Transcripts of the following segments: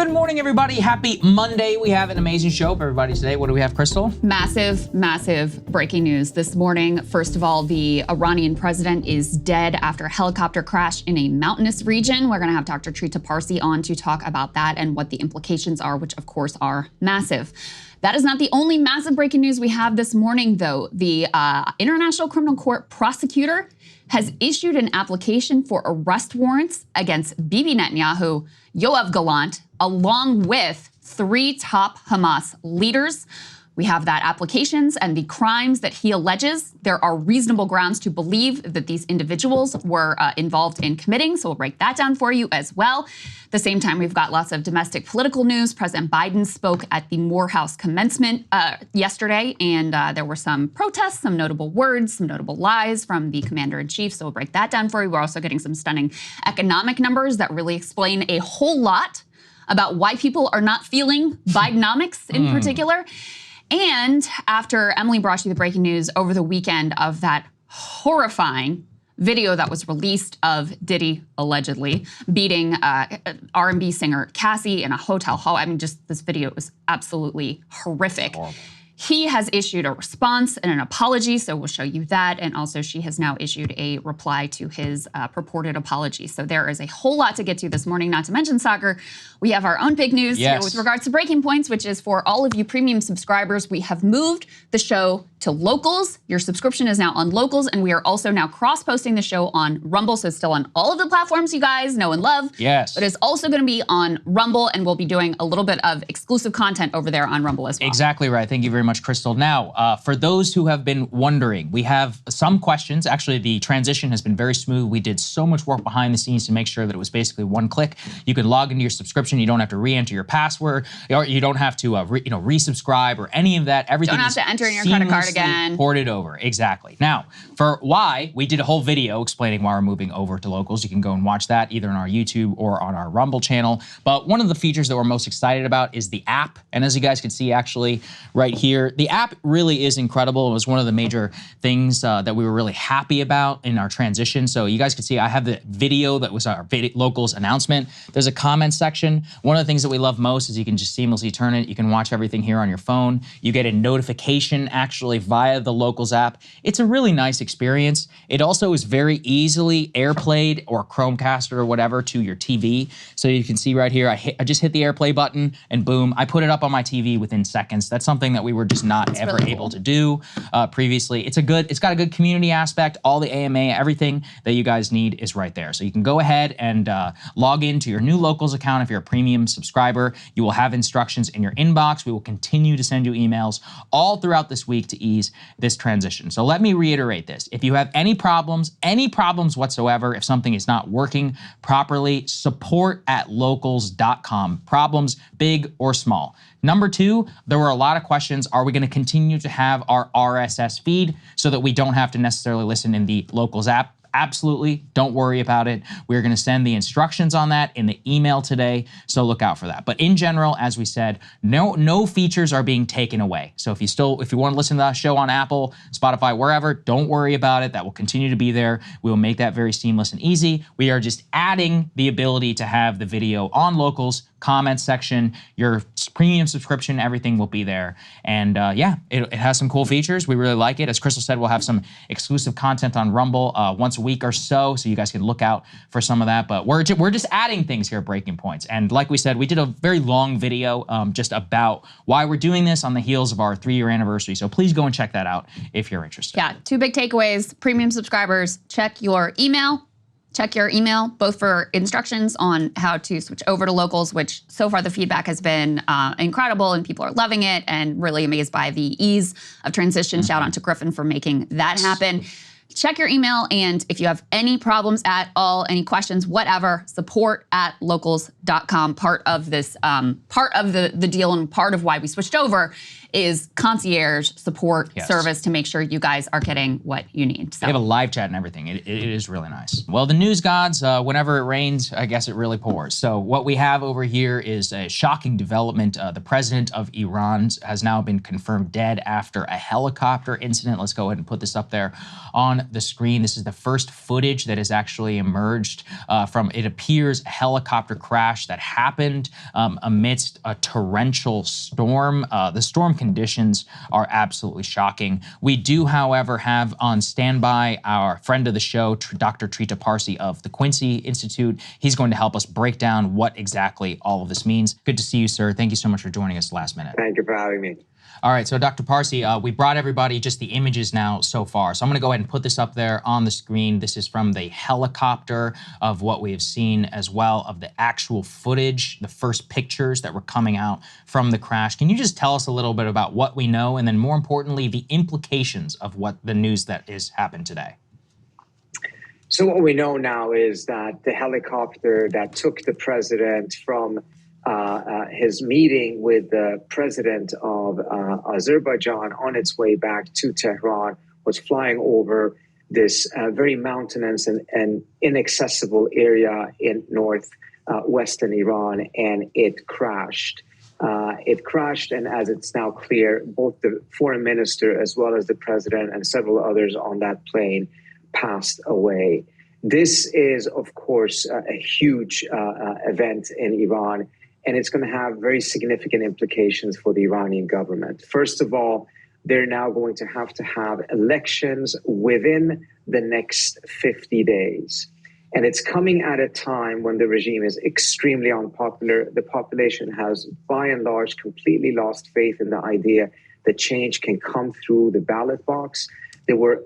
Good morning, everybody. Happy Monday. We have an amazing show for everybody today. What do we have, Crystal? Massive, massive breaking news this morning. First of all, the Iranian president is dead after a helicopter crash in a mountainous region. We're going to have Dr. Trita Parsi on to talk about that and what the implications are, which of course are massive. That is not the only massive breaking news we have this morning, though. The International Criminal Court prosecutor has issued an application for arrest warrants against Bibi Netanyahu, Yoav Gallant, along with 3 top Hamas leaders. We have that applications and the crimes that he alleges. There are reasonable grounds to believe that these individuals were involved in committing, so we'll break that down for you as well. At the same time, we've got lots of domestic political news. President Biden spoke at the Morehouse commencement yesterday, and there were some protests, some notable words, some notable lies from the commander-in-chief, so we'll break that down for you. We're also getting some stunning economic numbers that really explain a whole lot about why people are not feeling Bidenomics in particular. And after Emily brought you the breaking news over the weekend of that horrifying video that was released of Diddy allegedly beating R&B singer Cassie in a hotel hall. I mean, just this video was absolutely horrific. He has issued a response and an apology, so we'll show you that. And also she has now issued a reply to his purported apology. So there is a whole lot to get to this morning, not to mention soccer. We have our own big news here with regards to breaking points, which is for all of you premium subscribers. We have moved the show to Locals. Your subscription is now on Locals, and we are also now cross-posting the show on Rumble, so it's still on all of the platforms you guys know and love. Yes. But it's also going to be on Rumble, and we'll be doing a little bit of exclusive content over there on Rumble as well. Exactly right. Thank you very much, Crystal. Now, for those who have been wondering, we have some questions. Actually, the transition has been very smooth. We did so much work behind the scenes to make sure that it was basically one click. You can log into your subscription. You don't have to re-enter your password. Or you don't have to resubscribe or any of that. Everything don't have to enter in your credit card again. Ported over. Exactly. Now, for why, we did a whole video explaining why we're moving over to Locals. You can go and watch that either on our YouTube or on our Rumble channel. But one of the features that we're most excited about is the app. And as you guys can see actually right here, the app really is incredible. It was one of the major things that we were really happy about in our transition. So you guys can see I have the video that was our Locals announcement. There's a comment section. One of the things that we love most is you can just seamlessly turn it. You can watch everything here on your phone. You get a notification actually via the Locals app. It's a really nice experience. It also is very easily AirPlayed or Chromecast or whatever to your TV. So you can see right here, I just hit the AirPlay button and boom, I put it up on my TV within seconds. That's something that we were just not ever able to do previously. It's got a good community aspect. All the AMA, everything that you guys need is right there. So you can go ahead and log into your new Locals account if you're a premium subscriber. You will have instructions in your inbox. We will continue to send you emails all throughout this week to ease this transition. So let me reiterate this. If you have any problems whatsoever, if something is not working properly, support@locals.com. Problems big or small. Number 2, there were a lot of questions. Are we going to continue to have our RSS feed so that we don't have to necessarily listen in the Locals app? Absolutely. Don't worry about it. We're going to send the instructions on that in the email today, so look out for that. But in general, as we said, no features are being taken away. So if you want to listen to the show on Apple, Spotify, wherever, don't worry about it. That will continue to be there. We will make that very seamless and easy. We are just adding the ability to have the video on Locals, comment section, your premium subscription, everything will be there. And yeah, it has some cool features. We really like it. As Crystal said, we'll have some exclusive content on Rumble once a week or so you guys can look out for some of that. But we're just adding things here at Breaking Points. And like we said, we did a very long video just about why we're doing this on the heels of our 3-year anniversary. So please go and check that out if you're interested. Yeah, 2 big takeaways. Premium subscribers, check your email. Check your email, both for instructions on how to switch over to Locals, which so far the feedback has been incredible and people are loving it and really amazed by the ease of transition. Shout out to Griffin for making that happen. Check your email, and if you have any problems at all, any questions, whatever, support@locals.com. Part of this, part of the deal and part of why we switched over is concierge support service to make sure you guys are getting what you need. So they have a live chat and everything. It is really nice. Well, the news gods, whenever it rains, I guess it really pours. So what we have over here is a shocking development. The president of Iran has now been confirmed dead after a helicopter incident. Let's go ahead and put this up there on on the screen. This is the first footage that has actually emerged from, it appears, a helicopter crash that happened amidst a torrential storm. The storm conditions are absolutely shocking. We do, however, have on standby our friend of the show, Dr. Trita Parsi of the Quincy Institute. He's going to help us break down what exactly all of this means. Good to see you, sir. Thank you so much for joining us last minute. Thank you for having me. All right, so Dr. Parsi, we brought everybody just the images now so far. So I'm going to go ahead and put this up there on the screen. This is from the helicopter of what we have seen, as well of the actual footage, the first pictures that were coming out from the crash. Can you just tell us a little bit about what we know, and then more importantly, the implications of what the news that is happened today? So what we know now is that the helicopter that took the president from his meeting with the president of Azerbaijan on its way back to Tehran was flying over this very mountainous and inaccessible area in northwestern Iran, and it crashed. And as it's now clear, both the foreign minister as well as the president and several others on that plane passed away. This is, of course, a huge event in Iran, and it's going to have very significant implications for the Iranian government. First of all, they're now going to have elections within the next 50 days. And it's coming at a time when the regime is extremely unpopular. The population has, by and large, completely lost faith in the idea that change can come through the ballot box. There were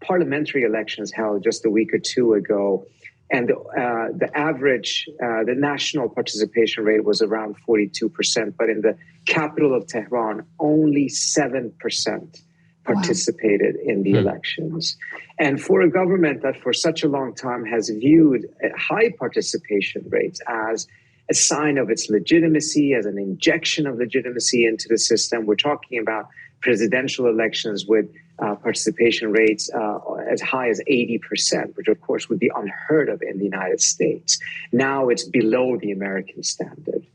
parliamentary elections held just a week or two ago, and the average, the national participation rate was around 42%, but in the capital of Tehran, only 7% participated in the elections. And for a government that for such a long time has viewed high participation rates as a sign of its legitimacy, as an injection of legitimacy into the system, we're talking about presidential elections with participation rates as high as 80%, which of course would be unheard of in the United States. Now it's below the American standard.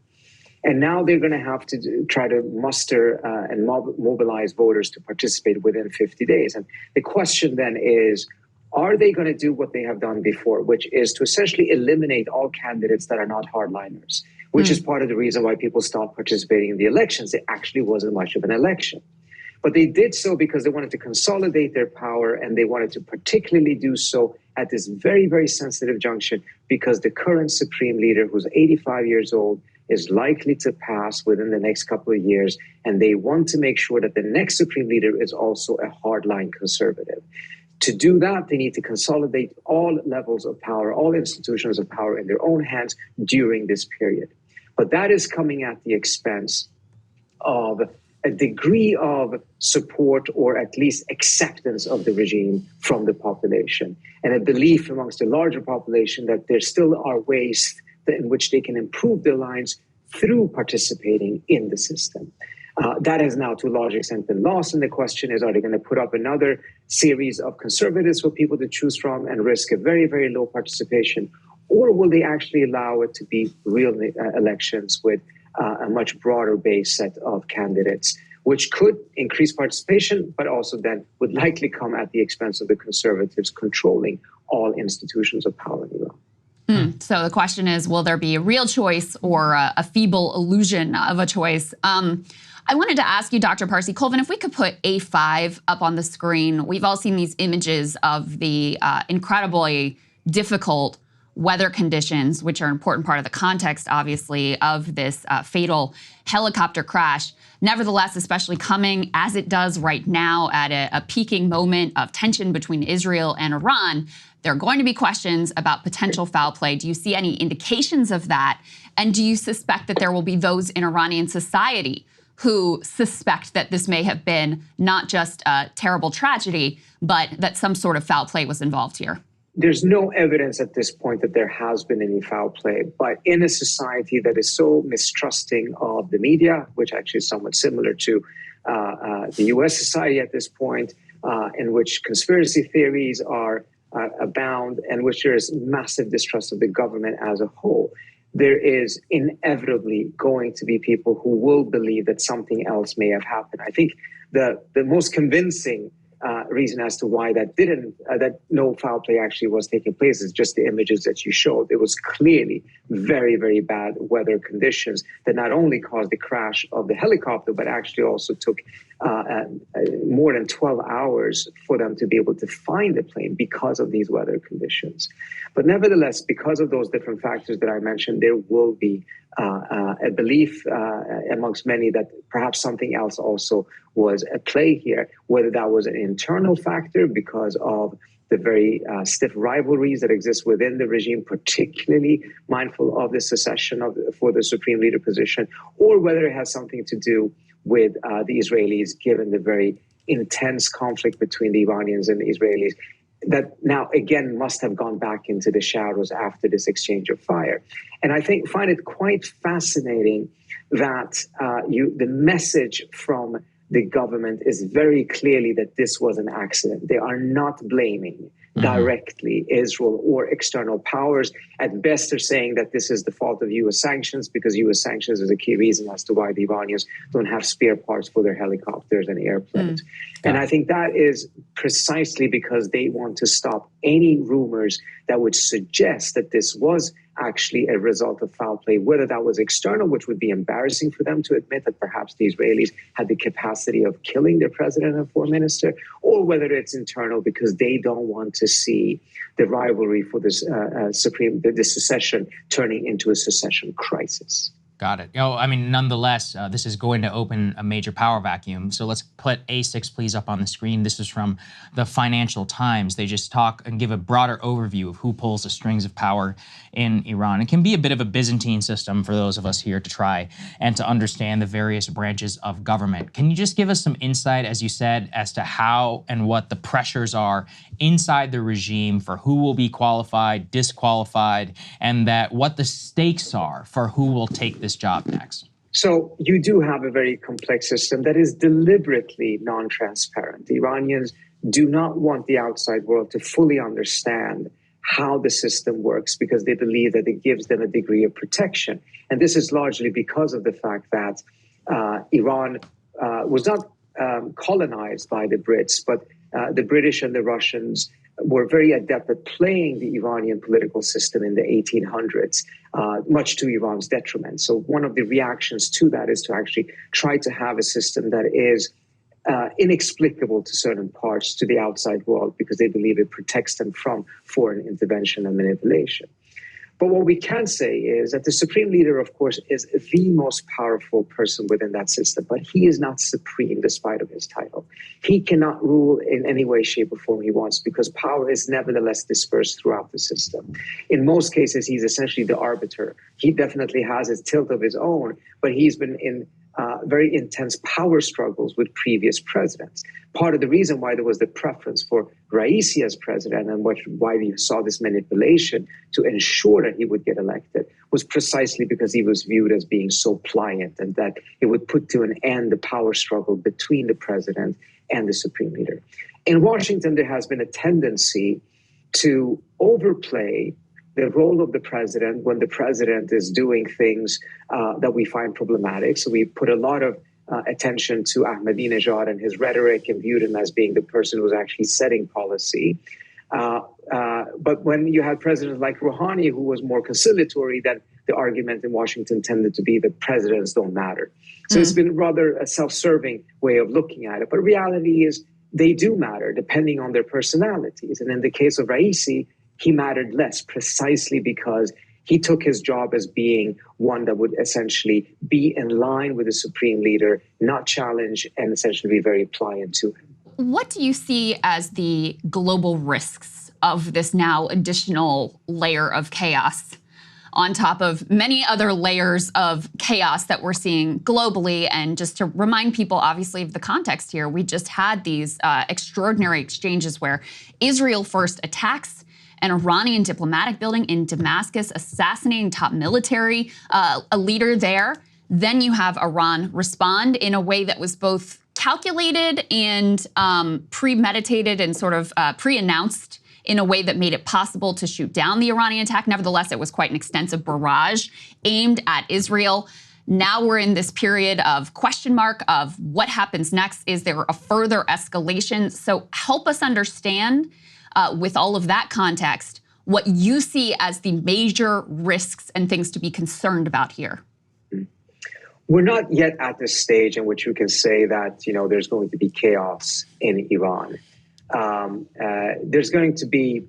And now they're going to have to try to muster and mobilize voters to participate within 50 days. And the question then is, are they going to do what they have done before, which is to essentially eliminate all candidates that are not hardliners, which is part of the reason why people stopped participating in the elections. It actually wasn't much of an election. But they did so because they wanted to consolidate their power, and they wanted to particularly do so at this very, very sensitive junction, because the current supreme leader, who's 85 years old, is likely to pass within the next couple of years. And they want to make sure that the next supreme leader is also a hardline conservative. To do that, they need to consolidate all levels of power, all institutions of power in their own hands during this period. But that is coming at the expense of a degree of support, or at least acceptance of the regime from the population, and a belief amongst the larger population that there still are ways in which they can improve their lives through participating in the system. That has now to a large extent been lost, and the question is, are they going to put up another series of conservatives for people to choose from and risk a very, very low participation, or will they actually allow it to be real elections with a much broader base set of candidates, which could increase participation, but also then would likely come at the expense of the conservatives controlling all institutions of power in Iran. So the question is, will there be a real choice or a feeble illusion of a choice? I wanted to ask you, Dr. Parsi, Colvin, if we could put A5 up on the screen. We've all seen these images of the incredibly difficult weather conditions, which are an important part of the context, obviously, of this fatal helicopter crash. Nevertheless, especially coming as it does right now at a peaking moment of tension between Israel and Iran, there are going to be questions about potential foul play. Do you see any indications of that? And do you suspect that there will be those in Iranian society who suspect that this may have been not just a terrible tragedy, but that some sort of foul play was involved here? There's no evidence at this point that there has been any foul play, but in a society that is so mistrusting of the media, which actually is somewhat similar to the U.S. society at this point, in which conspiracy theories are abound, and which there is massive distrust of the government as a whole, there is inevitably going to be people who will believe that something else may have happened. I think the most convincing reason as to why that no foul play actually was taking place is just the images that you showed. It was clearly very, very bad weather conditions that not only caused the crash of the helicopter, but actually also took more than 12 hours for them to be able to find the plane because of these weather conditions. But nevertheless, because of those different factors that I mentioned, there will be a belief amongst many that perhaps something else also was at play here, whether that was an internal factor because of the very stiff rivalries that exist within the regime, particularly mindful of the secession for the supreme leader position, or whether it has something to do with the Israelis, given the very intense conflict between the Iranians and the Israelis that now again must have gone back into the shadows after this exchange of fire. And I find it quite fascinating that the message from the government is very clearly that this was an accident. They are not blaming directly Israel or external powers. At best, they're saying that this is the fault of U.S. sanctions because U.S. sanctions is a key reason as to why the Iranians don't have spare parts for their helicopters and airplanes. And I think that is precisely because they want to stop any rumors that would suggest that this was actually a result of foul play, whether that was external, which would be embarrassing for them to admit that perhaps the Israelis had the capacity of killing their president and foreign minister, or whether it's internal because they don't want to see the rivalry for this the secession turning into a secession crisis. Got it. Nonetheless, this is going to open a major power vacuum. So let's put A6, please, up on the screen. This is from the Financial Times. They just talk and give a broader overview of who pulls the strings of power in Iran. It can be a bit of a Byzantine system for those of us here to try and to understand the various branches of government. Can you just give us some insight, as you said, as to how and what the pressures are inside the regime for who will be qualified, disqualified, and that what the stakes are for who will take this job next? So you do have a very complex system that is deliberately non-transparent. The Iranians do not want the outside world to fully understand how the system works because they believe that it gives them a degree of protection. And this is largely because of the fact that Iran was not colonized by the Brits, but the British and the Russians were very adept at playing the Iranian political system in the 1800s, much to Iran's detriment. So one of the reactions to that is to actually try to have a system that is inexplicable to certain parts to the outside world because they believe it protects them from foreign intervention and manipulation. But what we can say is that the supreme leader, of course, is the most powerful person within that system, but he is not supreme despite of his title. He cannot rule in any way, shape, or form he wants because power is nevertheless dispersed throughout the system. In most cases, he's essentially the arbiter. He definitely has his tilt of his own, but he's been in very intense power struggles with previous presidents. Part of the reason why there was the preference for Raisi as president and why we saw this manipulation to ensure that he would get elected was precisely because he was viewed as being so pliant and that it would put to an end the power struggle between the president and the supreme leader. In Washington, there has been a tendency to overplay the role of the president when the president is doing things that we find problematic. So we put a lot of attention to Ahmadinejad and his rhetoric and viewed him as being the person who was actually setting policy. But when you had presidents like Rouhani, who was more conciliatory, then the argument in Washington tended to be that presidents don't matter. So it's been rather a self-serving way of looking at it. But reality is they do matter depending on their personalities. And in the case of Raisi, he mattered less precisely because he took his job as being one that would essentially be in line with the supreme leader, not challenge, and essentially be very pliant to him. What do you see as the global risks of this now additional layer of chaos on top of many other layers of chaos that we're seeing globally? And just to remind people, obviously, of the context here, we just had these extraordinary exchanges where Israel first attacks an Iranian diplomatic building in Damascus, assassinating top military, a leader there. Then you have Iran respond in a way that was both calculated and premeditated and sort of pre-announced in a way that made it possible to shoot down the Iranian attack. Nevertheless, it was quite an extensive barrage aimed at Israel. Now we're in this period of question mark of what happens next. Is there a further escalation? So help us understand, with all of that context, what you see as the major risks and things to be concerned about here. We're not yet at the stage in which we can say that, there's going to be chaos in Iran. There's going to be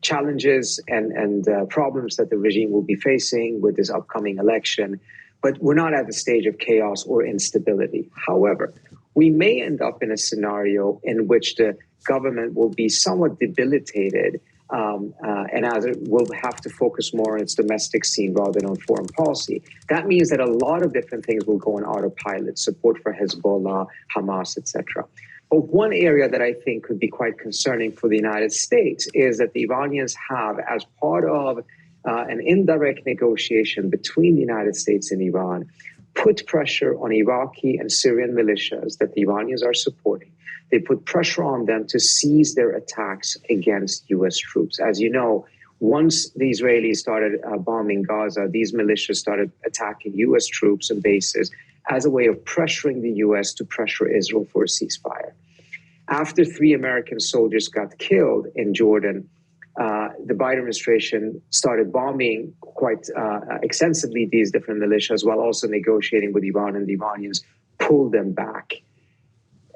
challenges and problems that the regime will be facing with this upcoming election, but we're not at the stage of chaos or instability. However, we may end up in a scenario in which the government will be somewhat debilitated, and as it will have to focus more on its domestic scene rather than on foreign policy. That means that a lot of different things will go on autopilot, support for Hezbollah, Hamas, etc. But one area that I think could be quite concerning for the United States is that the Iranians have, as part of an indirect negotiation between the United States and Iran, put pressure on Iraqi and Syrian militias that the Iranians are supporting. They put pressure on them to cease their attacks against U.S. troops. As you know, once the Israelis started bombing Gaza, these militias started attacking U.S. troops and bases as a way of pressuring the U.S. to pressure Israel for a ceasefire. After 3 American soldiers got killed in Jordan, the Biden administration started bombing quite extensively these different militias while also negotiating with Iran, and the Iranians pulled them back.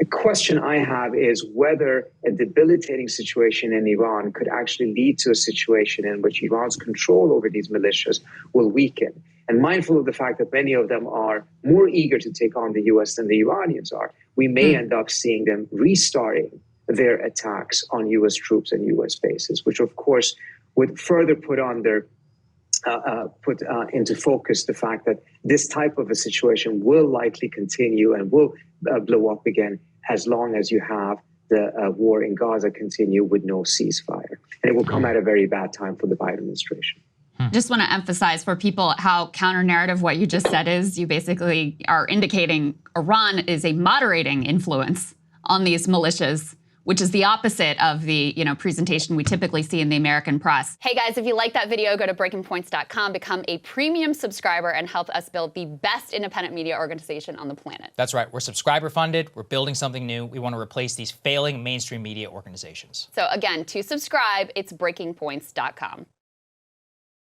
A question I have is whether a debilitating situation in Iran could actually lead to a situation in which Iran's control over these militias will weaken. And mindful of the fact that many of them are more eager to take on the U.S. than the Iranians are, we may end up seeing them restarting their attacks on U.S. troops and U.S. bases, which of course would further put into focus the fact that this type of a situation will likely continue and will blow up again as long as you have the war in Gaza continue with no ceasefire. And it will come at a very bad time for the Biden administration. Just want to emphasize for people how counter-narrative what you just said is. You basically are indicating Iran is a moderating influence on these militias, which is the opposite of the presentation we typically see in the American press. Hey guys, if you like that video, go to breakingpoints.com, become a premium subscriber, and help us build the best independent media organization on the planet. That's right. We're subscriber funded. We're building something new. We want to replace these failing mainstream media organizations. So again, to subscribe, it's breakingpoints.com.